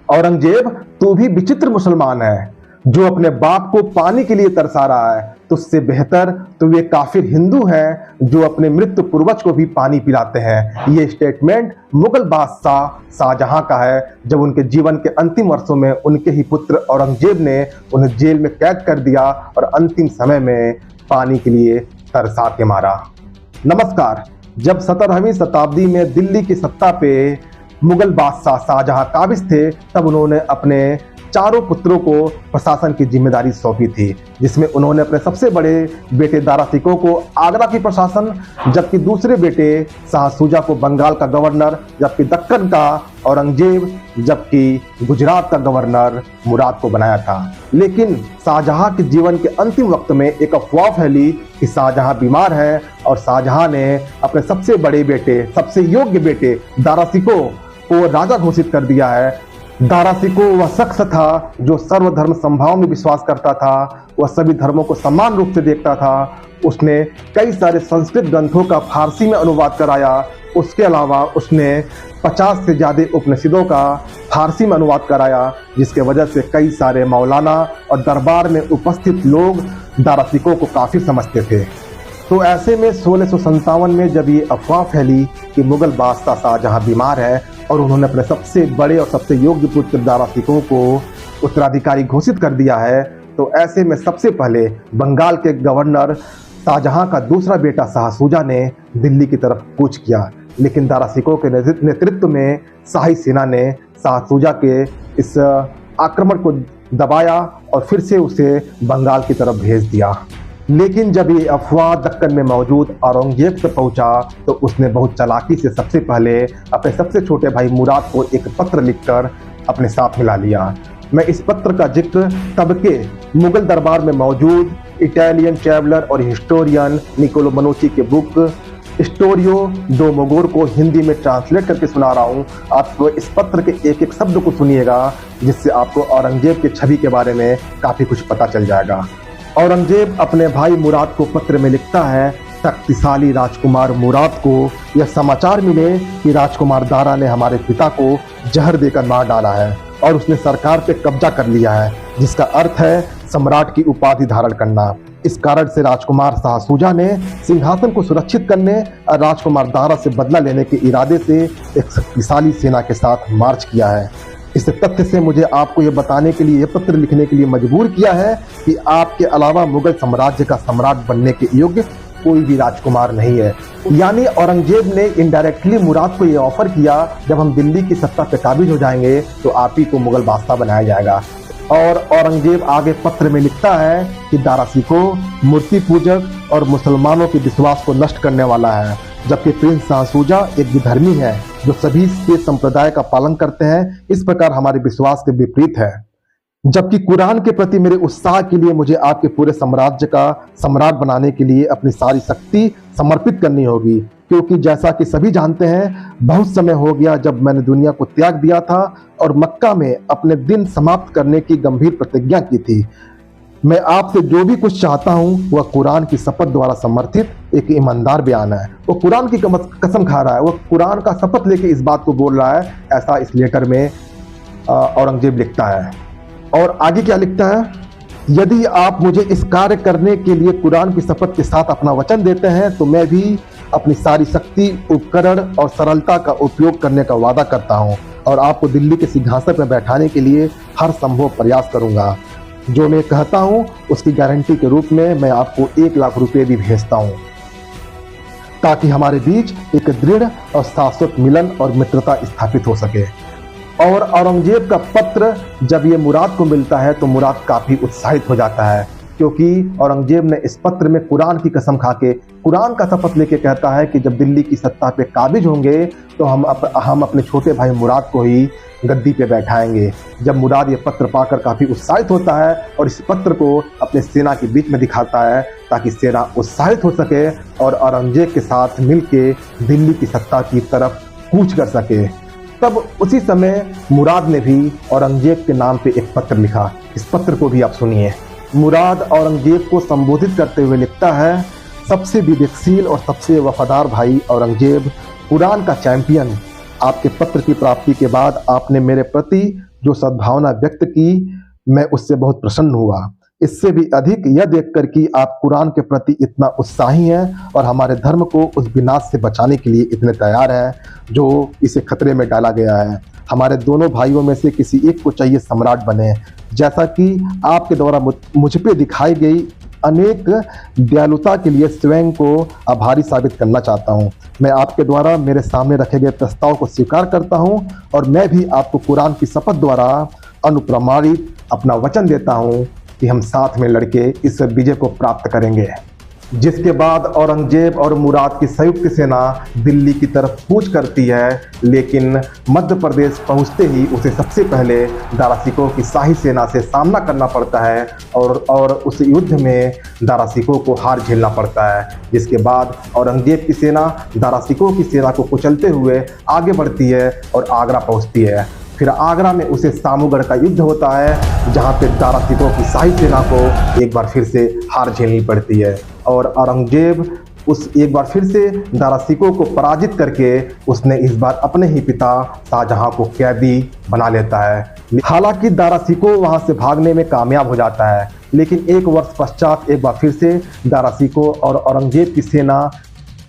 औरंगजेब, तू भी विचित्र मुसलमान है जो अपने बाप को पानी के लिए तरसा रहा है। तुझसे बेहतर तो वे काफिर हिंदू हैं जो अपने मृत्यु पूर्वज को भी पानी पिलाते हैं। ये स्टेटमेंट मुगल बादशाह शाहजहां का है जब उनके जीवन के अंतिम वर्षों में उनके ही पुत्र औरंगजेब ने उन्हें जेल में कैद कर दिया और अंतिम समय में पानी के लिए तरसा के मारा। नमस्कार। जब 17वीं शताब्दी में दिल्ली की सत्ता पे मुगल बादशाह शाहजहां काबिज थे, तब उन्होंने अपने चारों पुत्रों को प्रशासन की जिम्मेदारी सौंपी थी, जिसमें उन्होंने अपने सबसे बड़े बेटे दारा शिकोह को आगरा की प्रशासन, जबकि दूसरे बेटे शाह शुजा को बंगाल का गवर्नर, जबकि दक्कन का औरंगजेब, जबकि गुजरात का गवर्नर मुराद को बनाया था। लेकिन शाहजहां के जीवन के अंतिम वक्त में एक अफवाह फैली कि शाहजहां बीमार है और शाहजहां ने अपने सबसे बड़े बेटे, सबसे योग्य बेटे दारा शिकोह को राजा घोषित कर दिया है। दारा शिकोह वह शख्स था जो सर्वधर्म समभाव में विश्वास करता था। वह सभी धर्मों को समान रूप से देखता था। उसने कई सारे संस्कृत ग्रंथों का फारसी में अनुवाद कराया। उसके अलावा उसने 50 से ज़्यादा उपनिषदों का फारसी में अनुवाद कराया, जिसके वजह से कई सारे मौलाना और दरबार में उपस्थित लोग दारा शिकोह को काफ़ी समझते थे। तो ऐसे में 1657 में जब ये अफवाह फैली कि मुगल बादशाह शाहजहां बीमार है और उन्होंने अपने सबसे बड़े और सबसे योग्य पुत्र दारा शिकोह को उत्तराधिकारी घोषित कर दिया है, तो ऐसे में सबसे पहले बंगाल के गवर्नर शाहजहां का दूसरा बेटा शाह शुजा ने दिल्ली की तरफ कूच किया। लेकिन दारा शिकोह के नेतृत्व में शाही सेना ने शाह शुजा के इस आक्रमण को दबाया और फिर से उसे बंगाल की तरफ भेज दिया। लेकिन जब ये अफवाह दक्कन में मौजूद औरंगजेब से पहुंचा, तो उसने बहुत चालाकी से सबसे पहले अपने सबसे छोटे भाई मुराद को एक पत्र लिखकर अपने साथ मिला लिया। मैं इस पत्र का जिक्र तब के मुगल दरबार में मौजूद इटालियन ट्रैवलर और हिस्टोरियन निकोलो मनुची के बुक स्टोरियो डो मोगोर को हिंदी में ट्रांसलेट करके सुना रहा हूँ। आप इस पत्र के एक एक शब्द को सुनिएगा, जिससे आपको औरंगजेब की छवि के बारे में काफ़ी कुछ पता चल जाएगा। औरंगजेब अपने भाई मुराद को पत्र में लिखता है, शक्तिशाली राजकुमार मुराद को यह समाचार मिले कि राजकुमार दारा ने हमारे पिता को जहर देकर मार डाला है और उसने सरकार पे कब्जा कर लिया है, जिसका अर्थ है सम्राट की उपाधि धारण करना। इस कारण से राजकुमार शाह शुजा ने सिंहासन को सुरक्षित करने और राजकुमार दारा से बदला लेने के इरादे से एक शक्तिशाली सेना के साथ मार्च किया है। इस तथ्य से मुझे आपको यह बताने के लिए, यह पत्र लिखने के लिए मजबूर किया है कि आपके अलावा मुगल साम्राज्य का सम्राट बनने के योग्य कोई भी राजकुमार नहीं है। यानी औरंगजेब ने इनडायरेक्टली मुराद को यह ऑफर किया, जब हम दिल्ली की सत्ता पे काबिज हो जाएंगे तो आप ही को मुगल बादशाह बनाया जाएगा। और औरंगजेब आगे पत्र में लिखता है कि दारा शिकोह मूर्ति पूजक और मुसलमानों के विश्वास को नष्ट करने वाला है, जबकि प्रिंस शाह शुजा एक विधर्मी है जो सभी के संप्रदाय का पालन करते हैं। इस प्रकार हमारे विश्वास के विपरीत है। जबकि कुरान के प्रति मेरे उत्साह के लिए मुझे आपके पूरे साम्राज्य का सम्राट बनाने के लिए अपनी सारी शक्ति समर्पित करनी होगी, क्योंकि जैसा कि सभी जानते हैं, बहुत समय हो गया जब मैंने दुनिया को त्याग दिया था और मक्का में अपने दिन समाप्त करने की गंभीर प्रतिज्ञा की थी। मैं आपसे जो भी कुछ चाहता हूं वह कुरान की शपथ द्वारा समर्थित एक ईमानदार बयान है। वो कुरान की कसम खा रहा है, वो कुरान का शपथ लेके इस बात को बोल रहा है। ऐसा इस लेटर में औरंगजेब लिखता है। और आगे क्या लिखता है, यदि आप मुझे इस कार्य करने के लिए कुरान की शपथ के साथ अपना वचन देते हैं, तो मैं भी अपनी सारी शक्ति, उपकरण और सरलता का उपयोग करने का वादा करता हूं और आपको दिल्ली के सिंहासन पर बैठाने के लिए हर संभव प्रयास करूंगा। जो मैं कहता हूं उसकी गारंटी के रूप में मैं आपको 1 लाख रुपए भी भेजता हूं, ताकि हमारे बीच एक दृढ़ और शाश्वत मिलन और मित्रता स्थापित हो सके। और औरंगजेब का पत्र जब ये मुराद को मिलता है तो मुराद काफ़ी उत्साहित हो जाता है, क्योंकि औरंगजेब ने इस पत्र में कुरान की कसम खा के, कुरान का शपथ लेके कहता है कि जब दिल्ली की सत्ता पे काबिज होंगे तो हम अपने छोटे भाई मुराद को ही गद्दी पे बैठाएंगे। जब मुराद ये पत्र पाकर काफ़ी उत्साहित होता है और इस पत्र को अपने सेना के बीच में दिखाता है, ताकि सेना उत्साहित हो सके और औरंगजेब के साथ मिलके दिल्ली की सत्ता की तरफ कूच कर सके। तब उसी समय मुराद ने भी औरंगजेब के नाम पे एक पत्र लिखा। इस पत्र को भी आप सुनिए। मुराद औरंगजेब को संबोधित करते हुए लिखता है, सबसे विवेकशील और सबसे वफादार भाई औरंगजेब, कुरान का चैंपियन, आपके पत्र की प्राप्ति के बाद आपने मेरे प्रति जो सद्भावना व्यक्त की, मैं उससे बहुत प्रसन्न हुआ। इससे भी अधिक यह देखकर कि आप कुरान के प्रति इतना उत्साही हैं और हमारे धर्म को उस विनाश से बचाने के लिए इतने तैयार हैं जो इसे खतरे में डाला गया है। हमारे दोनों भाइयों में से किसी एक को चाहिए सम्राट बने, जैसा कि आपके द्वारा मुझ पे दिखाई गई अनेक दयालुता के लिए स्वयं को आभारी साबित करना चाहता हूँ। मैं आपके द्वारा मेरे सामने रखे गए प्रस्ताव को स्वीकार करता हूँ और मैं भी आपको कुरान की शपथ द्वारा अनुप्रमाणित अपना वचन देता हूँ कि हम साथ में लड़के इस विजय को प्राप्त करेंगे। जिसके बाद औरंगजेब और मुराद की संयुक्त सेना दिल्ली की तरफ कूच करती है, लेकिन मध्य प्रदेश पहुंचते ही उसे सबसे पहले दारा शिकोह की शाही सेना से सामना करना पड़ता है और उस युद्ध में दारा शिकोह को हार झेलना पड़ता है। जिसके बाद औरंगजेब की सेना दारा शिकोह की सेना को कुचलते हुए आगे बढ़ती है और आगरा पहुँचती है। फिर आगरा में उसे सामूगढ़ का युद्ध होता है, जहाँ पे दारा शिकोह की शाही सेना को एक बार फिर से हार झेलनी पड़ती है और औरंगजेब उस एक बार फिर से दारा शिकोह को पराजित करके उसने इस बार अपने ही पिता शाहजहां को कैदी बना लेता है। हालांकि दारा शिकोह वहां से भागने में कामयाब हो जाता है, लेकिन एक वर्ष पश्चात एक बार फिर से दारा शिकोह और औरंगजेब की सेना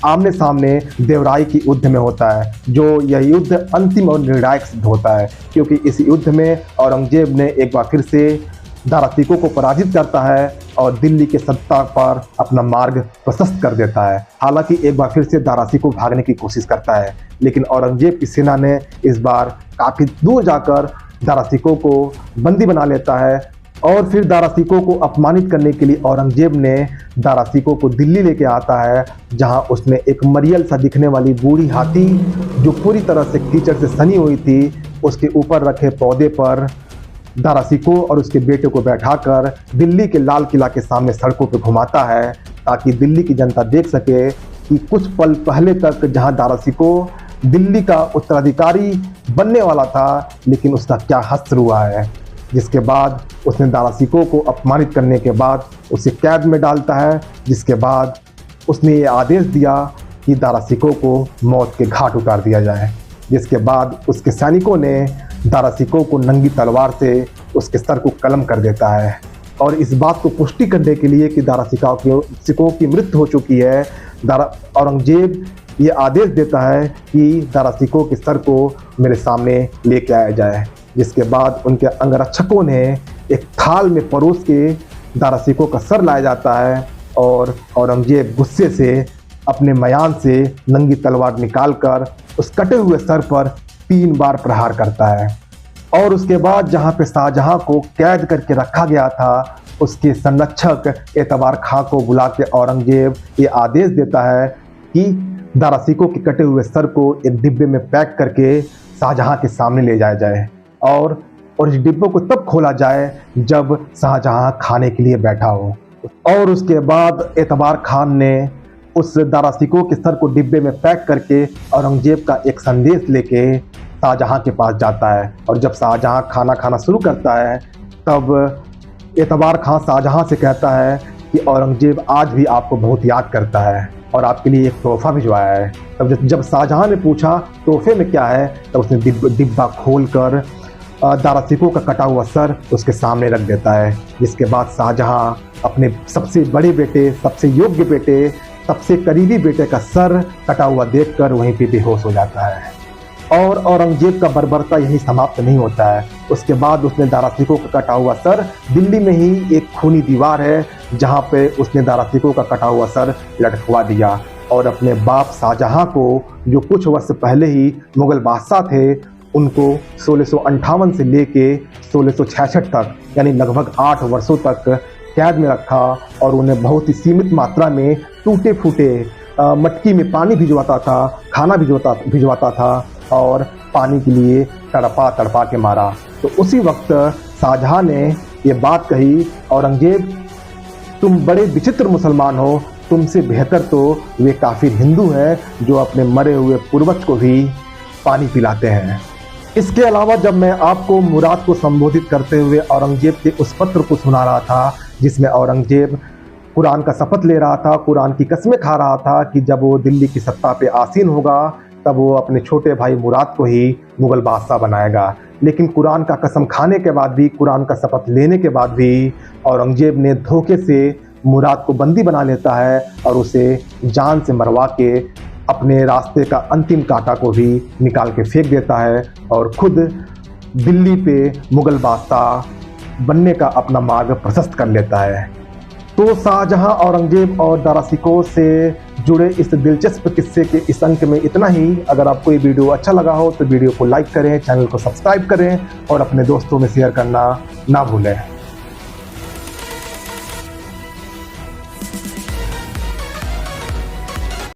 आमने सामने देवराई की युद्ध में होता है, जो यह युद्ध अंतिम और निर्णायक सिद्ध होता है, क्योंकि इस युद्ध में औरंगजेब ने एक बार फिर से दारा शिकोह को पराजित करता है और दिल्ली के सत्ता पर अपना मार्ग प्रशस्त कर देता है। हालांकि एक बार फिर से दारा शिकोह भागने की कोशिश करता है, लेकिन औरंगजेब की सेना ने इस बार काफ़ी दूर जाकर दारा शिकोह को बंदी बना लेता है और फिर दारा शिकोह को अपमानित करने के लिए औरंगजेब ने दारा शिकोह को दिल्ली लेके आता है, जहां उसने एक मरियल सा दिखने वाली बूढ़ी हाथी जो पूरी तरह से कीचड़ से सनी हुई थी, उसके ऊपर रखे पौधे पर दारा शिकोह और उसके बेटे को बैठाकर दिल्ली के लाल किला के सामने सड़कों पर घुमाता है, ताकि दिल्ली की जनता देख सके कि कुछ पल पहले तक जहां दारा शिकोह दिल्ली का उत्तराधिकारी बनने वाला था, लेकिन उसका क्या हश्र हुआ है। जिसके बाद उसने दारा शिकोह को अपमानित करने के बाद उसे कैद में डालता है, जिसके बाद उसने ये आदेश दिया कि दारा शिकोह को मौत के घाट उतार दिया जाए। जिसके बाद उसके सैनिकों ने दारा शिकोह को नंगी तलवार से उसके सर को कलम कर देता है और इस बात को पुष्टि करने के लिए कि दारा शिकोह की मृत्यु हो चुकी है, औरंगजेब ये आदेश देता है कि दारा शिकोह के सर को मेरे सामने लेके आया जाए। जिसके बाद उनके अंगरक्षकों ने एक थाल में परोस के दारा शिकोह का सर लाया जाता है और औरंगजेब गुस्से से अपने मयान से नंगी तलवार निकालकर उस कटे हुए सर पर 3 बार प्रहार करता है। और उसके बाद जहां पे शाहजहां को कैद करके रखा गया था, उसके संरक्षक एतबार खां को बुला के औरंगजेब ये आदेश देता है कि दारा शिकोह के कटे हुए सर को एक डिब्बे में पैक करके शाहजहां के सामने ले जाया जाए और इस डिब्बों को तब खोला जाए जब शाहजहां खाने के लिए बैठा हो। और उसके बाद एतबार खान ने उस दारा शिकोह के सर को डिब्बे में पैक करके औरंगजेब का एक संदेश लेके शाहजहां के पास जाता है और जब शाहजहां खाना खाना शुरू करता है तब एतबार खान शाहजहां से कहता है कि औरंगजेब आज भी आपको बहुत याद करता है और आपके लिए एक तोहफा भिजवाया है। तब जब शाहजहां ने पूछा तोहफे में क्या है, तब उसने डिब्बा खोलकर दारा शिकोह का कटा हुआ सर उसके सामने रख देता है। जिसके बाद शाहजहां अपने सबसे बड़े बेटे, सबसे योग्य बेटे, सबसे करीबी बेटे का सर कटा हुआ देखकर वहीं पे बेहोश हो जाता है। और औरंगजेब का बर्बरता यही समाप्त नहीं होता है। उसके बाद उसने दारा शिकोह का कटा हुआ सर, दिल्ली में ही एक खूनी दीवार है जहाँ पे उसने दारा शिकोह का कटा हुआ सर लटकवा दिया और अपने बाप शाहजहां को, जो कुछ वर्ष पहले ही मुगल बादशाह थे, उनको 1658 से लेके 1666 तक यानी लगभग 8 वर्षों तक कैद में रखा और उन्हें बहुत ही सीमित मात्रा में टूटे फूटे मटकी में पानी भिजवाता था, खाना भिजवाता था और पानी के लिए तड़पा तड़पा के मारा। तो उसी वक्त शाहजहां ने ये बात कही, औरंगजेब तुम बड़े विचित्र मुसलमान हो, तुमसे बेहतर तो वे काफिर हिंदू हैं जो अपने मरे हुए पूर्वज को भी पानी पिलाते हैं। इसके अलावा जब मैं आपको मुराद को संबोधित करते हुए औरंगजेब के उस पत्र को सुना रहा था जिसमें औरंगजेब कुरान का शपथ ले रहा था, कुरान की कसमें खा रहा था कि जब वो दिल्ली की सत्ता पे आसीन होगा तब वो अपने छोटे भाई मुराद को ही मुगल बादशाह बनाएगा। लेकिन कुरान का कसम खाने के बाद भी, कुरान का शपथ लेने के बाद भी औरंगजेब ने धोखे से मुराद को बंदी बना लेता है और उसे जान से मरवा के अपने रास्ते का अंतिम कांटा को भी निकाल के फेंक देता है और खुद दिल्ली पे मुगल बादशाह बनने का अपना मार्ग प्रशस्त कर लेता है। तो शाहजहां, औरंगजेब और दारा शिकोह से जुड़े इस दिलचस्प किस्से के इस अंक में इतना ही। अगर आपको ये वीडियो अच्छा लगा हो तो वीडियो को लाइक करें, चैनल को सब्सक्राइब करें और अपने दोस्तों में शेयर करना ना भूलें।